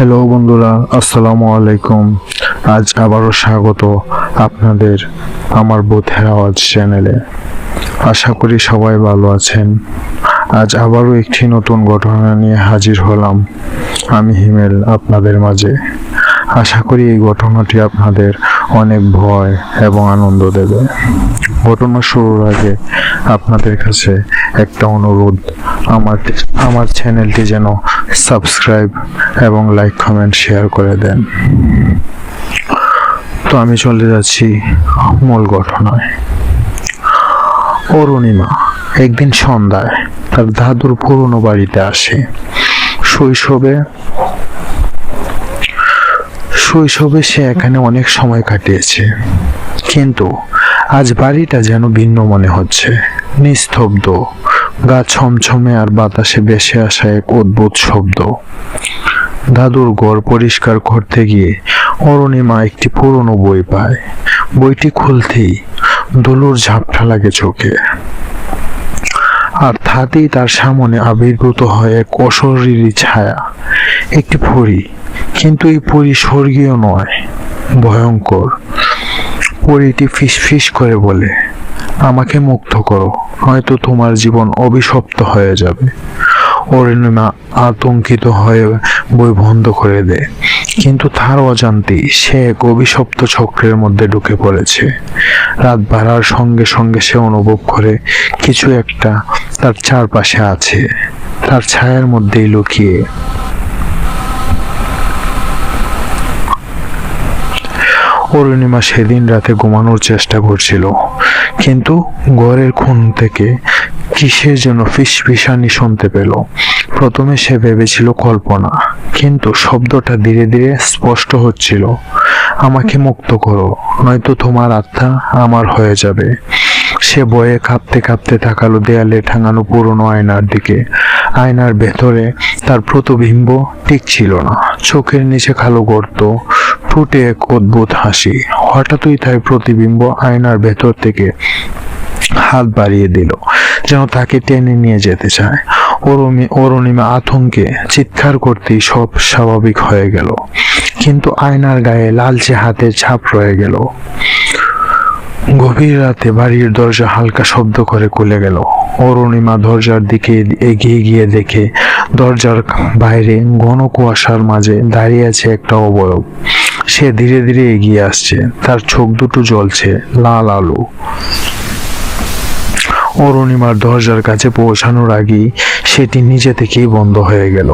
Hello বন্ধুরা, আসসালামু আলাইকুম। আজ আবারও স্বাগত আপনাদের আমার বোধের আওয়াজ চ্যানেলে। আশা করি সবাই ভালো আছেন। আজ আবারও একটি নতুন ঘটনা নিয়ে হাজির হলাম আমি হিমেল আপনাদের মাঝে। আশা করি এই ঘটনাটি আপনাদের অনেক ভয় এবং আনন্দ দেবে। ঘটনা শুরুর আগে আপনাদের কাছে একটা অনুরোধ, আমার চ্যানেলটি যেন সাবস্ক্রাইব এবং লাইক কমেন্ট শেয়ার করে দেন। তো আমি চলে যাচ্ছি মূল ঘটনায়। অরুণিমা একদিন সন্ধ্যায় তার দাদুর পুরনো বাড়িতে আসে। শৈশবে সে এখানে অনেক সময় কাটিয়েছে, কিন্তু আজ বাড়িটা যেন ভিন্ন মনে হচ্ছে। নিস্তব্ধ, গা ছমছমে আর বাতাসে ভেসে আসা এক অদ্ভুত শব্দ। দাদুর ঘর পরিষ্কার করতে গিয়ে অরুণিমা একটি পুরনো বই পায়। বইটি খুলতেই দোলুর ঝাপটা লাগে চোখে, আর তাতেই তার সামনে আবির্ভূত হয় এক অশরীরী ছায়া, একটি পরী। কিন্তু এই পরী স্বর্গীয় নয়, ভয়ঙ্কর। পরীটি ফিসফিস করে বলে, আমাকে মুক্ত করো, হয়তো তোমার জীবন অভিশপ্ত হয়ে যাবে। অরুণিমা আতঙ্কিত হয়ে বই বন্ধ করে দেয়, কিন্তু তার অজান্তেই সে এক অভিশপ্ত চক্রের মধ্যে ঢুকে পড়েছে। রাত বাড়ার সঙ্গে সঙ্গে সে অনুভব করে কিছু একটা তার চারপাশে আছে, তার ছায়ার মধ্যেই লুকিয়ে। অরুণিমা সেদিন রাতে ঘুমানোর চেষ্টা করছিল, কিন্তু ঘরের কোণ থেকে কিসের যেন ফিসফিসানি শুনতে পেল। প্রথমে সে ভেবেছিল কল্পনা, কিন্তু শব্দটা ধীরে ধীরে স্পষ্ট হচ্ছিল। আমাকে মুক্ত করো, নয়তো তোমার আত্মা আমার হয়ে যাবে। সে ভয়ে কাঁপতে কাঁপতে তাকালো দেয়ালে টাঙানো পুরনো আয়নার দিকে। আয়নার ভেতরে তার প্রতিবিম্ব ঠিক ছিল না। চোখের নিচে কালো গর্ত, ঠোঁটে এক অদ্ভুত হাসি। হঠাৎই তার প্রতিবিম্ব আয়নার ভেতর থেকে হাত বাড়িয়ে দিল, যেন তাকে টেনে নিয়ে যেতে চায়। অরুণিমা আতঙ্কে চিৎকার করতেই সব স্বাভাবিক হয়ে গেল, কিন্তু আয়নার গায়ে লালচে হাতের ছাপ রয়ে গেল। গভীর রাতে বাড়ির দরজা হালকা শব্দ করে খুলে গেল। অরুণিমা দরজার দিকে এগিয়ে গিয়ে দেখে দরজার বাইরে ঘন কুয়াশার মাঝে দাঁড়িয়ে আছে একটা অবয়ব। সে ধীরে ধীরে এগিয়ে আসছে, তার চোখ দুটো জ্বলছে লাল আলো। অরুণিমার দরজার কাছে পৌঁছানোর আগেই সেটি নিজে থেকেই বন্ধ হয়ে গেল।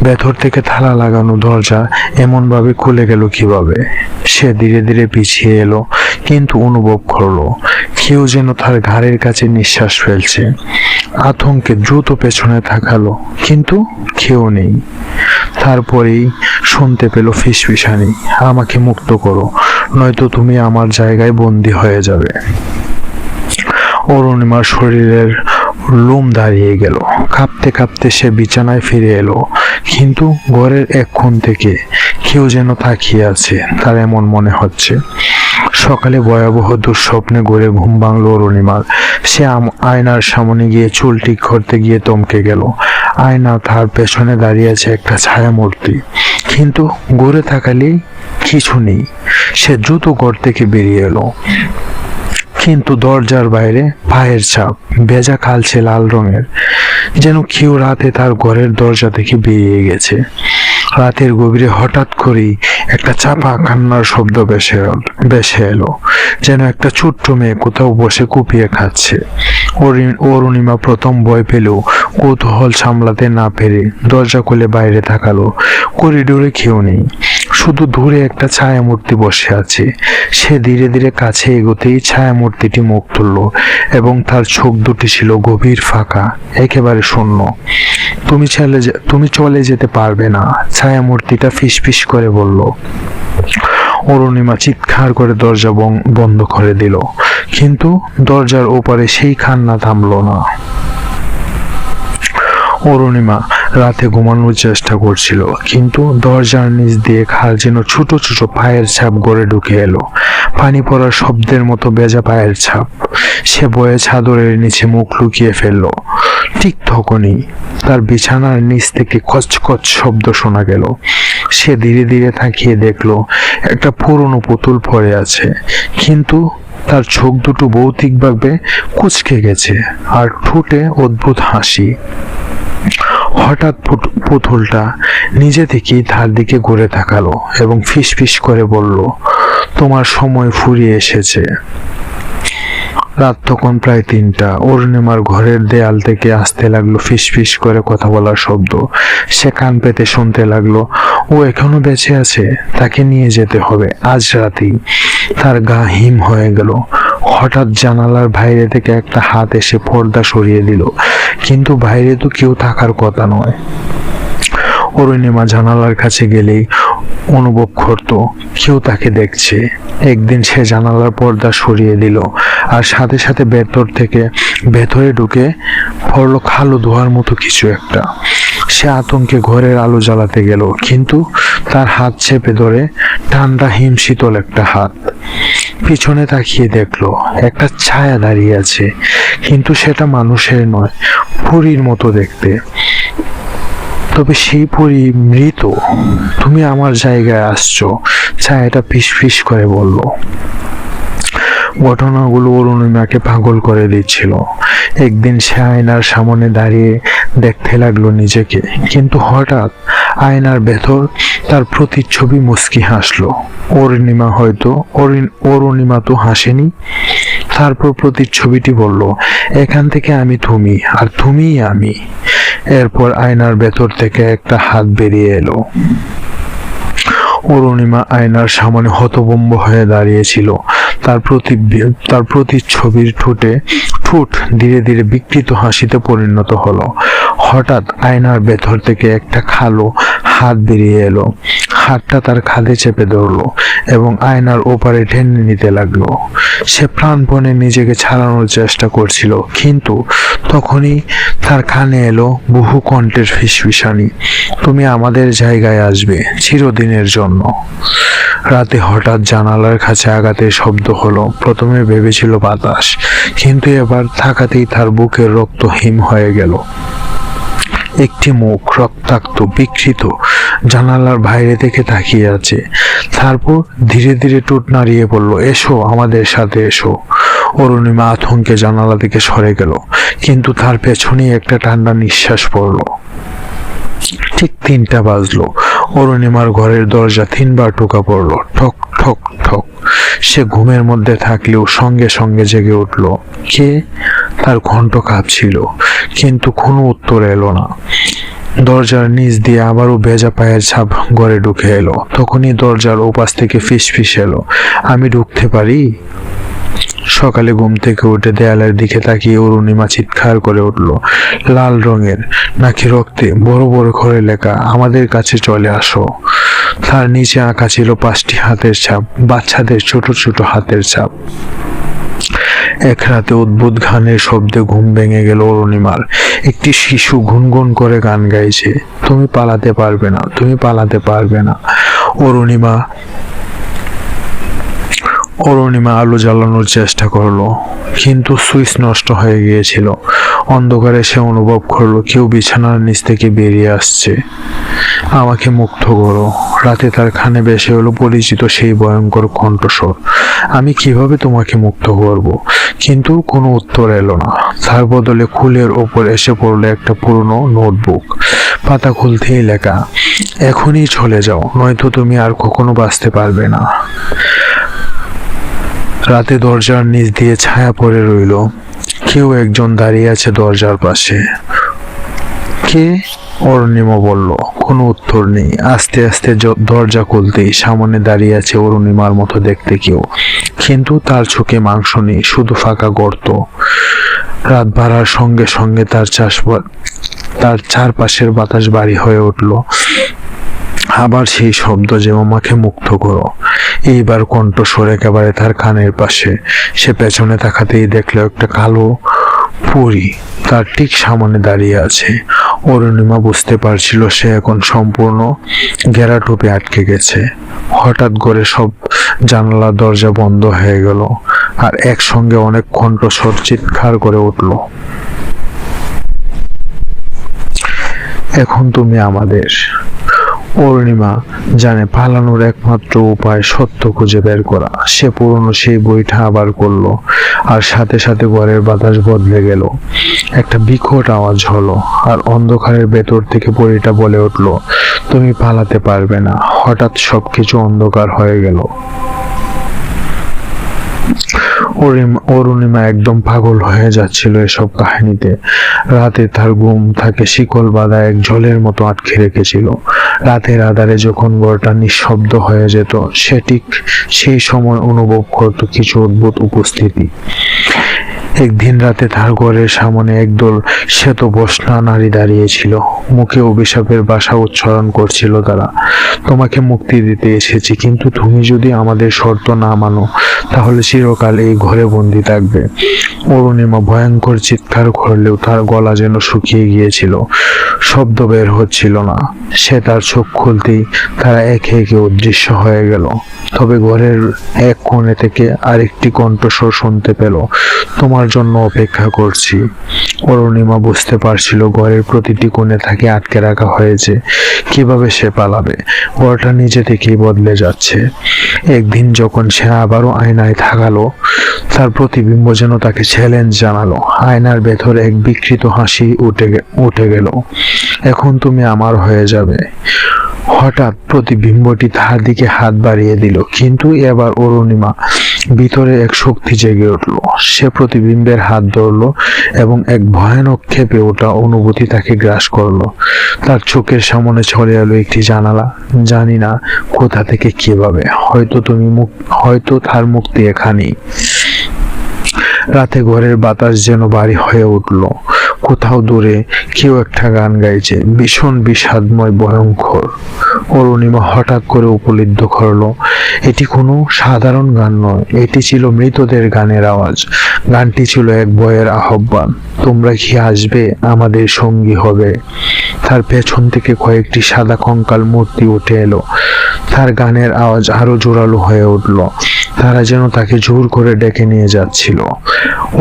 ভেতর থেকে তালা লাগানো দরজা এমনভাবে খুলে গেল কিভাবে? সে ধীরে ধীরে পিছিয়ে এলো, কিন্তু অনুভব করলো কেউ যেন তার ঘাড়ের কাছে নিঃশ্বাস ফেলছে। আতঙ্কে দ্রুত পেছনে তাকালো, কিন্তু কেউ নেই। তারপরেই শুনতে পেল ফিসফিসানি, আমাকে মুক্ত করো, নয়তো তুমি আমার জায়গায় বন্দী হয়ে যাবে। অরুণিমার শরীরের লোম দাঁড়িয়ে গেল। কাঁপতে কাঁপতে সে বিছানায় ফিরে এলো, কিন্তু ঘরের এক কোণ থেকে কেউ যেন তাকিয়ে আছে, তার এমন মনে হচ্ছে। সকালে ভয়াবহ দুঃস্বপ্নে ঘুরে ঘুম ভাঙল অরুণিমার। সে আয়নার সামনে গিয়ে চুল ঠিক করতে গিয়ে থমকে গেল। আয়না তার পেছনে দাঁড়িয়ে আছে একটা ছায়া মূর্তি, কিন্তু ঘুরে তাকালেই কিছু নেই। সে দ্রুত ঘর থেকে বেরিয়ে এলো, কিন্তু দরজার বাইরে পায়ের ছাপ, ভেজা কালচে লাল রঙের, যেন কেউ রাতে তার ঘরের দরজা থেকে বেরিয়ে গেছে। রাতের গভীরে হঠাৎ করেই একটা চাপা কান্নার শব্দ ভেসে এলো, যেন একটা ছোট্ট মেয়ে কোথাও বসে কুপিয়ে খাচ্ছে। অরুণিমা প্রথম ভয় পেলেও কৌতূহল সামলাতে না পেরে দরজা খুলে বাইরে তাকালো। করিডোরে কেউ নেই, শুধু দূরে একটা ছায়ামূর্তি বসে আছে। সে ধীরে ধীরে কাছে এগোতেই ছায়ামূর্তিটি মুখ তুলল, এবং তার চোখ দুটি ছিল গভীর ফাঁকা, একেবারে শূন্য। তুমি চলে যেতে পারবে না, ছায়ামূর্তিটা ফিসফিস করে বলল। অরুণিমা চিৎকার করে দরজা বন্ধ করে দিল, কিন্তু দরজার ওপারে সেই কান্না থামল না। অরুণিমা রাতে ঘুমানোর চেষ্টা করছিল, কিন্তু দরজার নিচ দিয়ে খাল যেন ছোট ছোট পায়ের ছাপ গড়ে ঢুকে এলো। পানি পড়ার শব্দের মতো ভেজা পায়ের ছাপ। সে ভয়ে চাদরের নিচে মুখ লুকিয়ে ফেলল। ঠিক তখনই তার বিছানার নিচ থেকে খচখচ শব্দ শোনা গেল। সে ধীরে ধীরে তাকিয়ে দেখলো একটা পুরনো পুতুল পড়ে আছে, কিন্তু তার চোখ দুটো ভৌতিকভাবে কুঁচকে গেছে আর ঠোঁটে অদ্ভুত হাসি। হঠাৎ পুতুলটা নিজে থেকেই তার দিকে ঘুরে তাকালো এবং ফিস ফিস করে বলল, তোমার সময় ফুরিয়ে এসেছে। রাত তখন প্রায় 3টা। অরুণিমার ঘরের দেয়াল থেকে আসতে লাগলো ফিস ফিস করে কথা বলার শব্দ। সে কান পেতে শুনতে লাগলো, ও এখনো বেঁচে আছে, তাকে নিয়ে যেতে হবে আজ রাতেই। তার গা হিম হয়ে গেল। হঠাৎ জানালার বাইরে থেকে একটা হাত এসে পর্দা সরিয়ে দিল, কিন্তু বাইরে তো কেউ থাকার কথা নয়। অরুণিমা জানালার কাছে গেলেই অনুভব করত কেউ তাকে দেখছে। একদিন সে জানালার পর্দা সরিয়ে দিল আর সাথে সাথে ভেতরে ঢুকে পড়লো কালো ধোঁয়ার মতো কিছু একটা। সে আতঙ্কে ঘরের আলো জ্বালাতে গেল, কিন্তু তার হাত চেপে ধরে ঠান্ডা হিমশীতল একটা হাত। পিছনে তাকিয়ে দেখলো একটা ছায়া দাঁড়িয়ে আছে, কিন্তু সেটা মানুষের নয়, পরীর মতো দেখতে। তবে সেই পরী মৃত। তুমি আমার জায়গায় আসছো, ছায়াটা ফিস ফিস করে বলল। ঘটনাগুলো অরুণিমাকে পাগল করে দিচ্ছিল। একদিন সে আয়নার সামনে দাঁড়িয়ে দেখতে লাগলো নিজেকে, কিন্তু হঠাৎ আয়নার ভেতর তার প্রতিচ্ছবি মুচকি হাসলো। অরুণিমা তো হাসেনি। তারপর প্রতিচ্ছবিটি বলল, এখান থেকে আমি তুমি আর তুমিই আমি। এরপর আয়নার ভেতর থেকে একটা হাত বেরিয়ে এলো। অরুণিমা আয়নার সামনে হতভম্ব হয়ে দাঁড়িয়েছিল। তার প্রতিচ্ছবির ঠোঁট ধীরে ধীরে বিকৃত হাসিতে পরিণত হলো। হঠাৎ আয়নার ভেতর থেকে একটা কালো হাত বেরিয়ে এলো। হাতটা তার কাঁধে চেপে ধরলো এবং আয়নার ওপারে টেনে নিতে লাগলো। সে প্রাণপণে নিজেকে ছাড়ানোর চেষ্টা করছিল, কিন্তু তখনই তার কানে এলো বহু কণ্ঠের ফিসফিসানি, তুমি আমাদের জায়গায় আসবে চিরদিনের জন্য। রাতে হঠাৎ জানালার কাছে আঘাতের শব্দ হলো। প্রথমে ভেবেছিল বাতাস, কিন্তু এবার থাকাতেই তার বুকের রক্ত হিম হয়ে গেল। একটি মুখ রক্তাক্ত বিকৃত জানালার বাইরে থেকে তাকিয়ে আছে। তারপর ধীরে ধীরে ঠোঁট নাড়িয়ে বলল, এসো, আমাদের সাথে এসো। অরুণিমা আতঙ্কে জানালা থেকে সরে গেল, কিন্তু তার পেছনেই একটা ঠান্ডা নিঃশ্বাস পড়ল। ঠিক 3টা বাজলো। অরুণিমার ঘরের দরজা 3বার টোকা পড়ল, ঠক ঠক ঠক। সে ঘুমের মধ্যে থাকলেও সঙ্গে সঙ্গে জেগে উঠল। কে? তার কণ্ঠ কাঁপছিল, কিন্তু কোনো উত্তর এলো না। দরজার নিচ দিয়ে আবারও ভেজা পায়ের ছাপ ঘরে ঢুকে এলো। তখনই দরজার ওপাশ থেকে ফিস ফিস এলো, আমি ঢুকতে পারি? সকালে ঘুম থেকে উঠে দেয়ালের দিকে তাকিয়ে অরুণিমা চিৎকার করে উঠল। লাল রঙের, নাকি রক্তে বড় বড় করে লেখা, আমাদের কাছে চলে আসো। তার নিচে আঁকা ছিল 5টি হাতের ছাপ, বাচ্চাদের ছোট ছোট হাতের ছাপ। এক রাতে অদ্ভুত গানের শব্দে ঘুম ভেঙে গেল অরুণিমার। একটি শিশু গুনগুন করে গান গাইছে, তুমি পালাতে পারবে না, তুমি পালাতে পারবে না। অরুণিমা আলো জ্বালানোর চেষ্টা করলো, কিন্তু সুইচ নষ্ট হয়ে গিয়েছিল। অন্ধকারে সে অনুভব করলো কেউ বিছানার নিচ থেকে বেরিয়ে আসছে। আমাকে মুক্ত করো। রাতে তার কানে ভেসে এলো পরিচিত সেই ভয়ঙ্কর কণ্ঠস্বর, আমি কিভাবে তোমাকে মুক্ত করব? কিন্তু কোনো উত্তর এলো না। তার বদলে খুলের ওপর এসে পড়লো একটা পুরনো নোটবুক। পাতা খুলতেই লেখা, এখনই চলে যাও, নয়তো তুমি আর কখনো বাঁচতে পারবে না। রাতে দরজার নিচ দিয়ে ছায়া পড়ে রইল। কেউ একজন দাঁড়িয়ে আছে দরজার পাশে। কে? অরুণিমা বলল। কোনো উত্তর নেই। আস্তে আস্তে দরজা খুলতেই সামনে দাঁড়িয়ে আছে অরুণিমার মতো দেখতে কেউ, কিন্তু তার চোখে মাংস নেই, শুধু ফাঁকা গর্ত। রাত বাড়ার সঙ্গে সঙ্গে তার চারপাশের বাতাস ভারী হয়ে উঠল। আবার সেই শব্দ, যে আমাকে মুক্ত করো। এইবার কণ্ঠস্বর একেবারে তার কানের পাশে। সে পেছনে তাকাতেই দেখলো একটা কালো পরী তার ঠিক সামনে দাঁড়িয়ে আছে। অরুণিমা বুঝতে পারছিল সে এখন সম্পূর্ণ ঘেরাটোপে আটকে গেছে। হঠাৎ করে সব জানালা দরজা বন্ধ হয়ে গেল, আর একসঙ্গে অনেক কণ্ঠস্বর চিৎকার করে উঠল, এখন তুমি আমাদের। অরুণিমা জানে পালানোর একমাত্র উপায় সত্য খুঁজে বের করা। সে পুরনো সেই বইটা আবার করলো, আর সাথে সাথে ঘরের বাতাস বদলে গেল। একটা বিকট আওয়াজ হলো, আর অন্ধকারের ভেতর থেকে পরীটা বলে উঠলো, তুমি পালাতে পারবে না। হঠাৎ সবকিছু অন্ধকার হয়ে গেল। অরুণিমা একদম পাগল হয়ে যাচ্ছিল এসব কাহিনীতে। রাতে তার ঘুম তাকে শিকল বাঁধা এক ঝোলের মতো আটকে রেখেছিল। রাতের আঁধারে যখন ঘরটা নিঃশব্দ হয়ে যেত, সে ঠিক সেই সময় অনুভব করত কিছু অদ্ভুত উপস্থিতি। একদিন রাতে তার ঘরের সামনে একদল শ্বেতবস্ত্রা নারী দাঁড়িয়েছিল। মুখে অভিশাপের ভাষা উচ্চারণ করছিল তারা। তোমাকে মুক্তি দিতে এসেছি, কিন্তু তুমি যদি আমাদের শর্ত না মানো তাহলে চিরকাল এই ঘরে বন্দি থাকবে। অরুণিমা ভয়ঙ্কর চিৎকার করলেও তার গলা যেন শুকিয়ে গিয়েছিল, শব্দ বের হচ্ছিল না। সে তার চোখ খুলতেই তারা একে একে অদৃশ্য হয়ে গেল। তবে ঘরের এক কোণে থেকে আরেকটি কণ্ঠস্বর শুনতে পেল, তোমার জন্য অপেক্ষা করছি। অরুণিমা বুঝতে পারছিল ঘরের প্রতিটি কোণে তাকে আটকে রাখা হয়েছে। কিভাবে সে পালাবে? ঘরটা নিজে থেকেই বদলে যাচ্ছে। একদিন যখন সে আবারও আয়নায় তাকালো, তার প্রতিবিম্ব যেন তাকে চ্যালেঞ্জ জানালো। আয়নার ভেতরে এক বিকৃত হাসি উঠে গেল। এখন তুমি আমার হয়ে যাবে। হঠাৎ প্রতিবিম্বটি তার দিকে হাত বাড়িয়ে দিল, কিন্তু এবার অরুণিমা ভিতরে এক শক্তি জেগে উঠল। সে প্রতিবিম্বের হাত ধরল এবং এক ভয়ানক ক্ষেপে ওঠা অনুভূতি তাকে গ্রাস করলো। তার চোখের সামনে চলে এলো একটি জানালা। জানি না কোথা থেকে কিভাবে, হয়তো তার মুক্তি এখানেই। রাতে ঘরের বাতাস যেন ভারী হয়ে উঠল। কোথাও দূরে কেউ একটা গান গাইছে, ভীষণ বিষাদময়, ভয়ঙ্কর। অরুণিমা হঠাৎ করে উপলব্ধি করলো এটি কোনো সাধারণ গান নয়, এটি ছিল মৃতদের গানের আওয়াজ। গানটি ছিল এক ভয়ের আহ্বান, তোমরা কি আসবে, আমাদের সঙ্গী হবে। তার পেছন থেকে কয়েকটি সাদা কঙ্কাল মূর্তি উঠে এলো। তার গানের আওয়াজ আরো জোরালো হয়ে উঠল। তারা যেন তাকে জোর করে ডেকে নিয়ে যাচ্ছিল।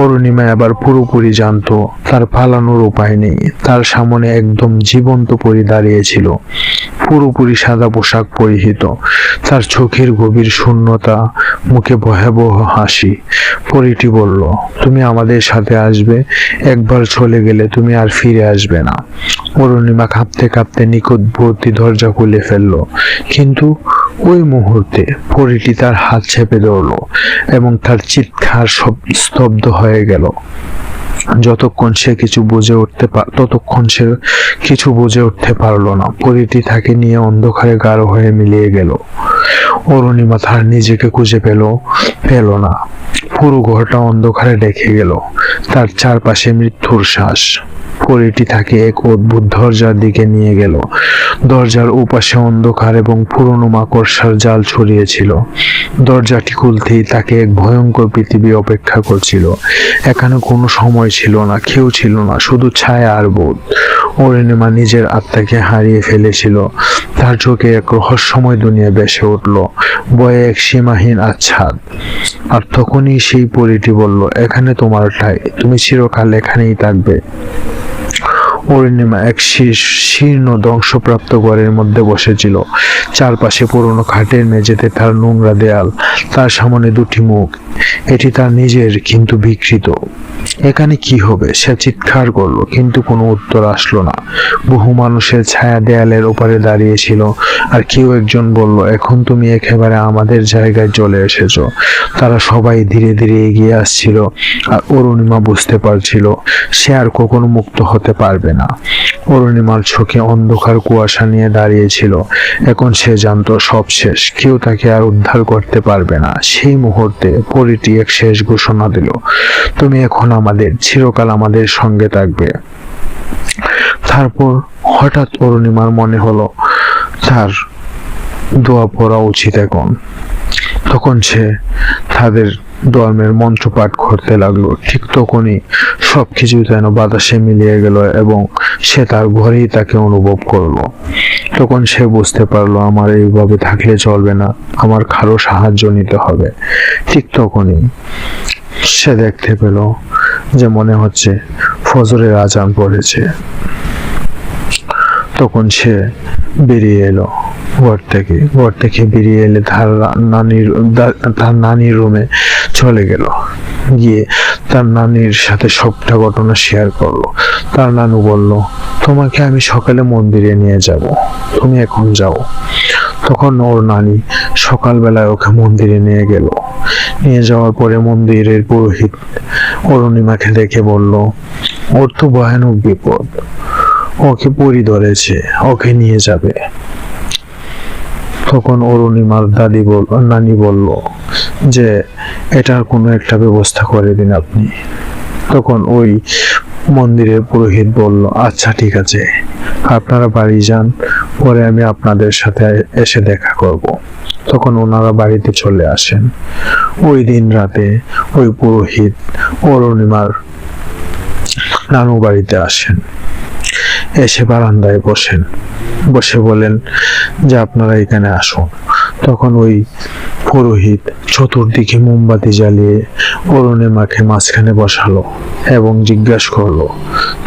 অরুণিমা এবার পুরোপুরি জানতো তার পালানোর উপায় নেই। তার সামনে একদম জীবন্ত পরী দাঁড়িয়েছিল, পুরোপুরি সাদা পোশাক পরিহিত। তার চোখের গভীর শূন্যতা, মুখে ভয়াবহ হাসি। পরীটি বলল, তুমি আমাদের সাথে আসবে, একবার চলে গেলে তুমি আর ফিরে আসবে না। অরুণিমা কাঁপতে কাঁপতে নিকটবর্তী দরজা খুলে ফেলল, কিন্তু ওই মুহূর্তে পরীটি তার হাত চেপে ধরল এবং তার চিৎকার সব স্তব্ধ হয়ে গেল। ততক্ষণ সে কিছু বুঝে উঠতে পারলো না। পরীটি তাকে নিয়ে অন্ধকারে গাঢ় হয়ে মিলিয়ে গেল। অরুণিমা তার নিজেকে খুঁজে পেল না। পুরো ঘরটা অন্ধকারে ঢেকে গেল, তার চারপাশে মৃত্যুর শ্বাস। পরীটি তাকে এক অদ্ভুত দরজার দিকে নিয়ে গেল। দরজার ওপাশে অন্ধকার এবং পুরনো মাকড়সার জাল ছড়িয়েছিল। দরজাটি খুলতেই তাকে এক ভয়ঙ্কর পৃথিবী অপেক্ষা করছিল। এখানে কোনো সময় ছিল না, কেউ ছিল না, শুধু ছায়া আর বোধ। অরুণিমা নিজের আত্মাকে হারিয়ে ফেলেছিল। তার চোখে এক রহস্যময় দুনিয়া ভেসে উঠল, বয়ে এক সীমাহীন আচ্ছাদ। আর তখনই সেই পরীটি বলল, এখানে তোমার ঠাঁই, তুমি চিরকাল এখানেই থাকবে। অরুণিমা এক শীর্ণ ধ্বংসপ্রাপ্ত ঘরের মধ্যে বসেছিল। চারপাশে পুরনো খাটের মেঝেতে তার নোংরা দেয়াল, তার সামনে দুটি মুখ। এটি তার নিজের, কিন্তু বিকৃত। এখানে কি হবে? সে চিৎকার করলো, কিন্তু কোনো উত্তর আসলো না। বহু মানুষের ছায়া দেয়ালের ওপারে দাঁড়িয়েছিল, আর কেউ একজন বলল, এখন তুমি একেবারে আমাদের জায়গায় চলে এসেছো। তারা সবাই ধীরে ধীরে এগিয়ে আসছিল, আর অরুণিমা বুঝতে পারছিল সে আর কখনো মুক্ত হতে পারবে না। অরুণিমার চোখে অন্ধকার কুয়াশা নিয়ে দাঁড়িয়েছিল। এখন সে জানতো সব শেষ, কেউ তাকে আর উদ্ধার করতে পারবে না। সেই মুহূর্তে পরীটি এক শেষ ঘোষণা দিল, তুমি এখন আমাদের, চিরকাল আমাদের সঙ্গে থাকবে। তারপর হঠাৎ অরুণিমার মনে হলো তার দোয়া পড়া উচিত এখন। তখন সে তাদের ধর্মের মন্ত্র পাঠ করতে লাগলো। ঠিক তখনই সবকিছু যেন বাতাসে মিলিয়ে গেল এবং সে তার ঘরেই তাকে অনুভব করলো। তখন সে বুঝতে পারলো আমার এইভাবে থাকলে চলবে না, আমার কারো সাহায্য নিতে হবে। ঠিক তখনই সে দেখতে পেল যে মনে হচ্ছে ফজরের আজান পড়েছে। তখন সে বেরিয়ে এলো ঘর থেকে বেরিয়ে এলে তার নানির রুমে চলে গেল। গিয়ে তার নানির সাথে সবটা ঘটনা শেয়ার করলো। তার নানু বলল, তোমাকে আমি সকালে মন্দিরে নিয়ে যাব, তুমি এখন যাও। তখন ওর নানি সকালবেলায় ওকে মন্দিরে নিয়ে গেল। নিয়ে যাওয়ার পরে মন্দিরের পুরোহিত অরুণিমাকে দেখে বলল, ওর তো ভয়ানক বিপদ, ওকে পরি ধরেছে, ওকে নিয়ে যাবে। তখন অরুণিমার নানি বলল যে এটার কোনো একটা ব্যবস্থা করে দিন আপনি। তখন ওই মন্দিরের পুরোহিত বলল, আচ্ছা ঠিক আছে, আপনারা বাড়ি যান, পরে আমি আপনাদের সাথে এসে দেখা করব। তখন ওনারা বাড়িতে চলে আসেন। ওই দিন রাতে ওই পুরোহিত অরুণিমার নানু বাড়িতে আসেন। এসে বারান্দায় বসে বলেন যে আপনারা এখানে আসুন। তখন ওই পুরোহিত চতুর্দিকে মোমবাতি জ্বালিয়ে অরুণিমাকে মাঝখানে বসালো এবং জিজ্ঞাসা করলো,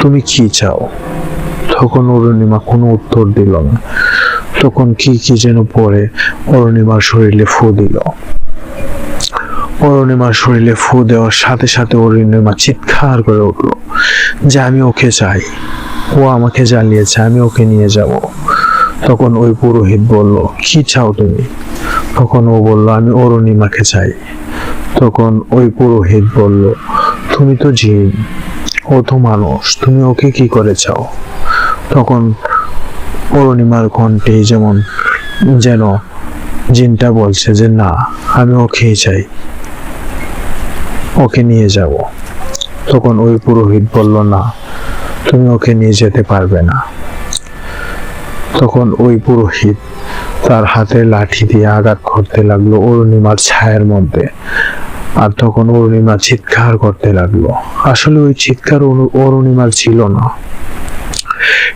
তুমি কি চাও? তখন অরুণিমা কোনো উত্তর দিল না। তখন কি যেন পরে অরুণিমার শরীরে ফু দিল। অরুণিমার শরীরে ফু দেওয়ার সাথে সাথে অরুণিমা চিৎকার করে উঠলো যে আমি ওকে চাই, ও আমাকে জ্বালিয়েছে, আমি ওকে নিয়ে যাব। তখন ওই পুরোহিত বলল, কি চাও তুমি? তখন ও বলল, আমি অরুণিমাকে চাই। তখন ওই পুরোহিত বলল, তুমি তো জিন, ও তো মানুষ, তুমি ওকে কি করে চাও? তখন অরুণিমার কণ্ঠে যেন জিনটা বলছে যে না, আমি ওকেই চাই, ওকে নিয়ে যাব। তখন ওই পুরোহিত বলল, না, তুমি ওকে নিয়ে যেতে পারবে না। তখন ওই পুরোহিত তার হাতের লাঠি দিয়ে আঘাত করতে লাগলো অরুণিমার ছায়ার মধ্যে। আর তখন অরুণিমা চিৎকার করতে লাগলো। আসলে ওই চিৎকার অরুণিমার ছিল না,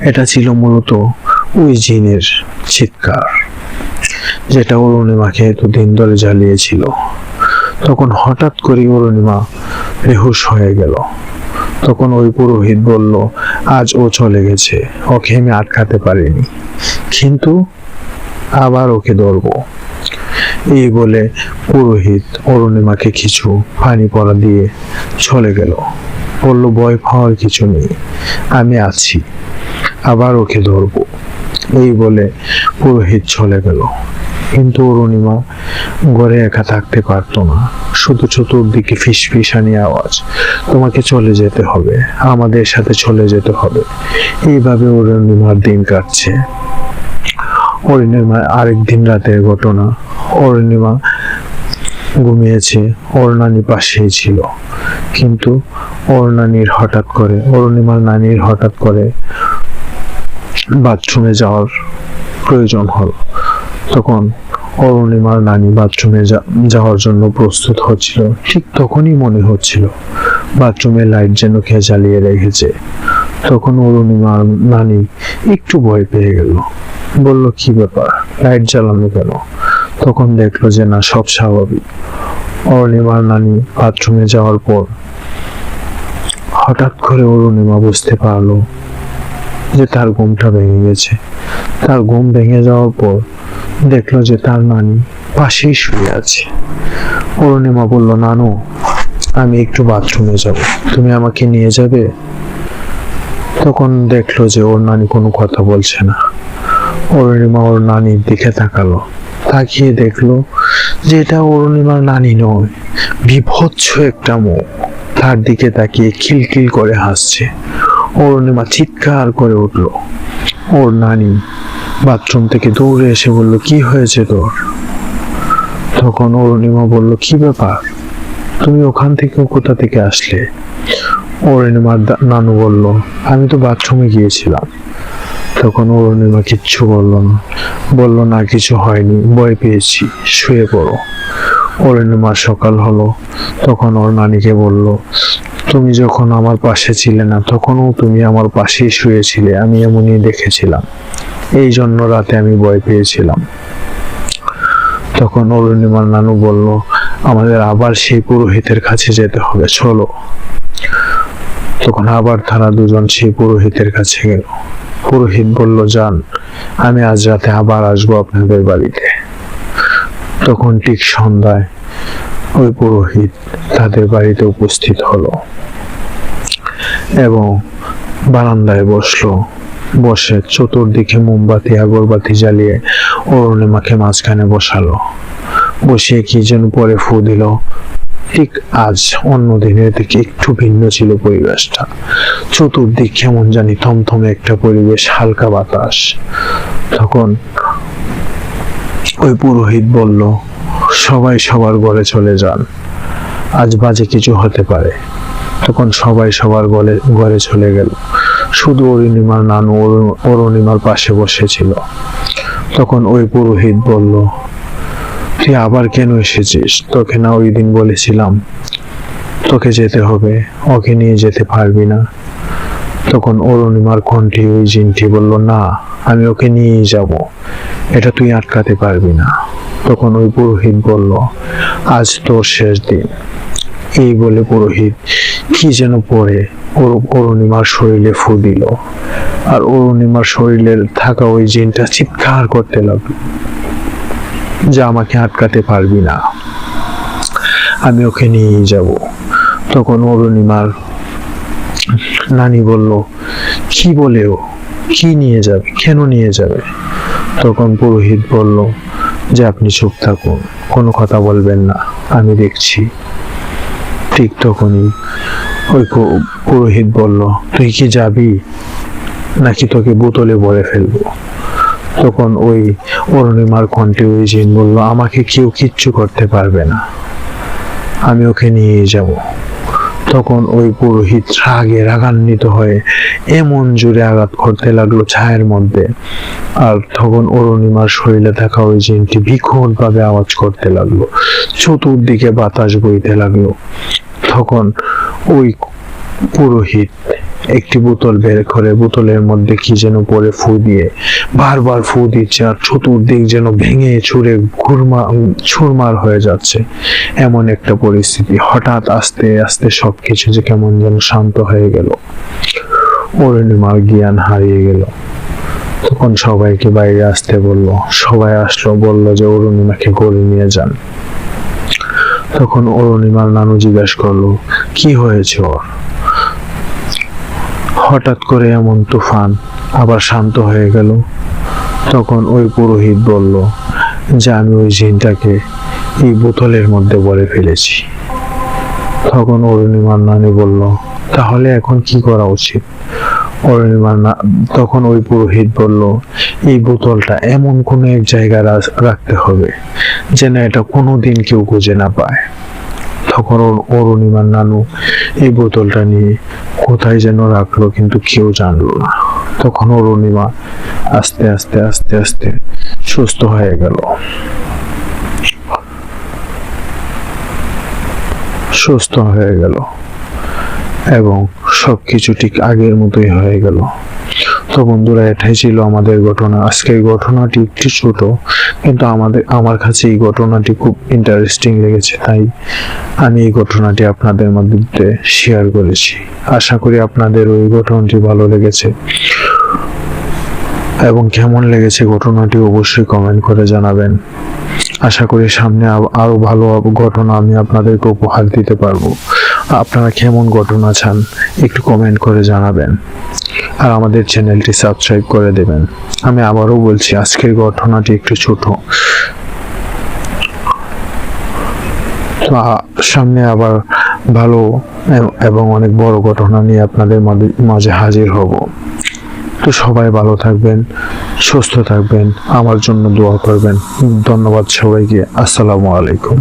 এটা ছিল মূলত ওই জিনের চিৎকার, যেটা অরুণিমাকে এতদিন ধরে জ্বালিয়েছিল। তখন হঠাৎ করে অরুণিমা বেহুশ হয়ে গেল। তখন ওই পুরোহিত বলল, আজ ও চলে গেছে, ওকে আমি আটকাতে পারিনি, কিন্তু আবার ওকে ধরবো। এই বলে পুরোহিত অরুণিমাকে কিছু পানি পড়া দিয়ে চলে গেল। বলল, ভয় পাওয়ার কিছু নেই, আমি আছি, আবার ওকে ধরবো। এই বলে পুরোহিত চলে গেল। কিন্তু অরুণিমা ঘরে একা থাকতে পারতো না। শুধু চতুর্দিকে ফিসফিসানি আওয়াজ, তোমাকে চলে যেতে হবে, আমাদের সাথে চলে যেতে হবে। এইভাবে অরুণিমার দিন কাটছে। অরুণিমা আরেকদিন রাতের ঘটনা, অরুণিমা ঘুমিয়েছে, ওর নানি পাশেই ছিল। কিন্তু অরুণিমার নানির হঠাৎ করে বাথরুমে যাওয়ার প্রয়োজন হলো। তখন অরুণিমার নানি বাথরুমে যাওয়ার জন্য প্রস্তুত হচ্ছিল। ঠিক তখনই মনে হচ্ছিল বাথরুমের লাইট যেন কে জ্বালিয়ে রেখেছে। তখন অরুণিমার নানি একটু ভয় পেয়ে গেল। বলল, কি ব্যাপার, লাইট জ্বালানো কেন? তখন দেখলো যে না, সব স্বাভাবিক। অরুণিমার নানি বাথরুমে যাওয়ার পর হঠাৎ করে অরুণিমা বুঝতে পারলো যে তার ঘুমটা ভেঙে গেছে। তার ঘুম ভেঙে যাওয়ার পর দেখলো যে তার নানি পাশেই শুয়ে আছে। অরুণিমা বলল, নানু, আমি একটু বাথরুমে যাব, তুমি আমাকে নিয়ে যাবে? তখন দেখলো যে ওর নানি কোনো কথা বলছে না। অরুণিমা ওর নানির দিকে তাকালো, তাকিয়ে দেখলো যে এটা অরুণিমার নানি নয়, বিভৎস একটা মুখ তার দিকে তাকিয়ে খিলখিল করে হাসছে। অরুণিমা চিৎকার করে উঠলো। ওর নানি বাথরুম থেকে দৌড়ে এসে বলল, কি হয়েছে তোর? তখন অরুণিমা বলল, কি ব্যাপার, তুমি ওখান থেকে কোথা থেকে আসলে? অরুণিমার নানু বলল, আমি তো বাথরুমে গিয়েছিলাম। তখন অরুণিমা কিচ্ছু বলল না, কিছু হয়নি, ভয় পেয়েছি, শুয়ে পড়ো। অরুণিমার সকাল হলো। তখন ওর নানিকে বলল, তুমি যখন আমার পাশে ছিলে না, তখনও তুমি আমার পাশেই শুয়েছিলে, আমি এমনই দেখেছিলাম, এই জন্য রাতে আমি ভয় পেয়েছিলাম। তখন অরুণিমার নানু বলল, আমাদের আবার সেই পুরোহিতের কাছে যেতে হবে, চলো। তখন আবার তারা দুজন সেই পুরোহিতের কাছে গেল। পুরোহিত বলল, যান, আমি আজ রাতে আবার আসবো আপনাদের বাড়িতে। তখন ঠিক সন্ধ্যায় ওই পুরোহিত তাদের বাড়িতে উপস্থিত হলো এবং বারান্দায় বসলো। বসে চতুর্দিকে মোমবাতি আগরবাতি জ্বালিয়ে অরুণিমাকে মাঝখানে বসালো। বসিয়ে কি যেন পরে ফু দিল। ঠিক আজ অন্য দিনের থেকে একটু ভিন্ন ছিল পরিবেশটা। চতুর্দিক কেমন জানি থমথমে একটা পরিবেশ, হালকা বাতাস। তখন ওই পুরোহিত বলল, সবাই সবার ঘরে চলে যান, আজ বাজে কিছু হতে পারে। তখন সবাই সবার ঘরে চলে গেল। শুধু অরুণিমার নানু অরুণিমার পাশে বসেছিল। তখন ওই পুরোহিত বলল, তুই আবার কেন এসেছিস? তোকে না ওই দিন বলেছিলাম তোকে যেতে হবে, ওকে নিয়ে যেতে পারবি না। তখন অরুণিমার কণ্ঠে ওই জিনটি বলল, না, আমি ওকে নিয়েই যাব, এটা তুই আটকাতে পারবি না। তখন ওই পুরোহিত বলল, আজ তোর শেষ দিন। এই বলে পুরোহিত কি যেন পরে অরুণিমার শরীরে ফু দিল। আর অরুণিমার শরীরে থাকা ওই জিনটা চিৎকার করতে লাগলো, যে আমাকে আটকাতে পারবি না, আমি ওকে নিয়েই যাব। তখন অরুণিমার নানি বলল, কি বলে ও? কি নিয়ে যাবে? কেন নিয়ে যাবে? তখন পুরোহিত বলল যে আপনি চুপ থাকুন, কোনো কথা বলবেন না, আমি দেখছি। ঠিক তখনই ওই পুরোহিত বলল, তুই কি যাবি নাকি তোকে বোতলে ভরে ফেলবো? তখন ওই অরুণিমার কণ্ঠে ওই জিন বলল, আমাকে কেউ কিচ্ছু করতে পারবে না, আমি ওকে নিয়েই যাব। তখন ওই পুরোহিত রাগে রাগান্বিত হয়ে এমন জোরে আঘাত করতে লাগলো ছায়ের মধ্যে। আর তখন অরুণিমার শরীরে থাকা ওই জিনটি বিকট ভাবে আওয়াজ করতে লাগলো, চতুর্দিকে বাতাস বইতে লাগলো। তখন ওই পুরোহিত একটি বোতল বের করে বোতলের মধ্যে কি যেন পরে ফু দিয়ে বারবার ফু দিচ্ছে, আর চতুর্দিক যেন ভেঙে চুরে চুরমার হয়ে যাচ্ছে। এমন একটা পরিস্থিতি। হঠাৎ আস্তে আস্তে সবকিছু যে কেমন যেন শান্ত হয়ে গেল। অরুণিমার জ্ঞান হারিয়ে গেল। তখন সবাইকে বাইরে আসতে বলল। সবাই আসলো, বলল যে অরুণিমাকে ঘরে নিয়ে যান। তখন অরুণিমার নানু জিজ্ঞাসা করলো, কি হয়েছে ওর? হঠাৎ করে এমন তুফান, আবার শান্ত হয়ে গেল। তখন ওই পুরোহিত বলল যে আমি ওই জিনটাকে এই বোতলের মধ্যে ভরে ফেলেছি। তখন অরুণিমার নানি বলল, তাহলে এখন কি করা উচিত? তখন ওই পুরোহিত বলল, এই বোতলটা এমন কোনো এক জায়গায় রাখতে হবে যেন এটা কোনোদিন কেউ খুঁজে না পায়। তখন অরুণিমার নানু এই বোতলটা নিয়ে কোথায় যেন রাখলো, কিন্তু কেউ জানলো না। তখন অরুণিমা আস্তে আস্তে আস্তে আস্তে সুস্থ হয়ে গেল। এবং সবকিছু ঠিক আগের মতোই হয়ে গেল। তো বন্ধুরা, এটাই ছিল আমাদের ঘটনা। আজকের ঘটনাটি একটু ছোট, কিন্তু আমার কাছে এই ঘটনাটি খুব ইন্টারেস্টিং লেগেছে, তাই আমি এই ঘটনাটি আপনাদের মধ্যে শেয়ার করেছি। আশা করি আপনাদের ওই ঘটনাটি ভালো লেগেছে, এবং কেমন লেগেছে ঘটনাটি অবশ্যই কমেন্ট করে জানাবেন। আশা করি সামনে আরো ভালো ঘটনা আমি আপনাদেরকে উপহার দিতে পারবো। আপনারা কেমন ঘটনা চান একটু কমেন্ট করে জানাবেন, আর আমাদের চ্যানেলটি সাবস্ক্রাইব করে দেবেন। আমি আবারও বলছি, আজকের ঘটনাটি একটু ছোট, সামনে আবার ভালো এবং অনেক বড় ঘটনা নিয়ে আপনাদের মাঝে হাজির হব। তো সবাই ভালো থাকবেন, সুস্থ থাকবেন, আমার জন্য দোয়া করবেন। ধন্যবাদ সবাইকে। আসসালামু আলাইকুম।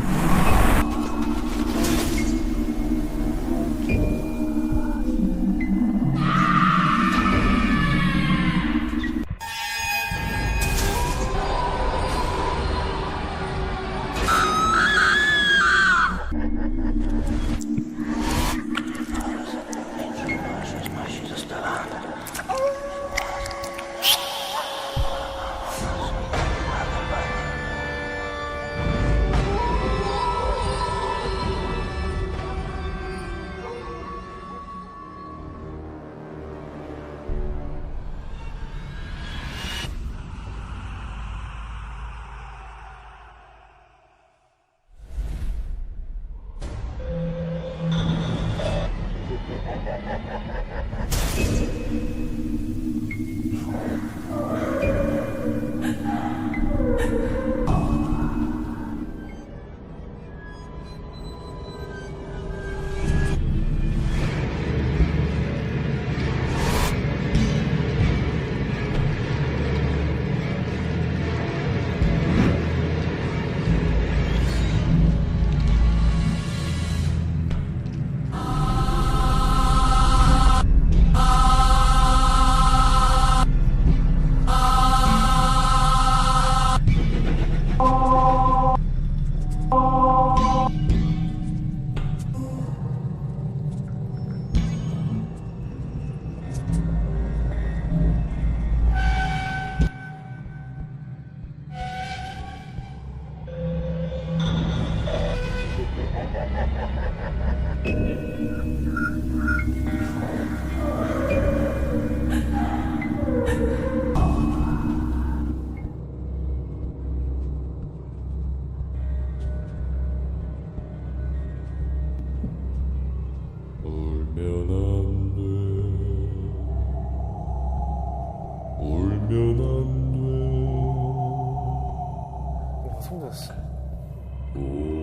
울면 안 돼. 와, 성대했어. 오.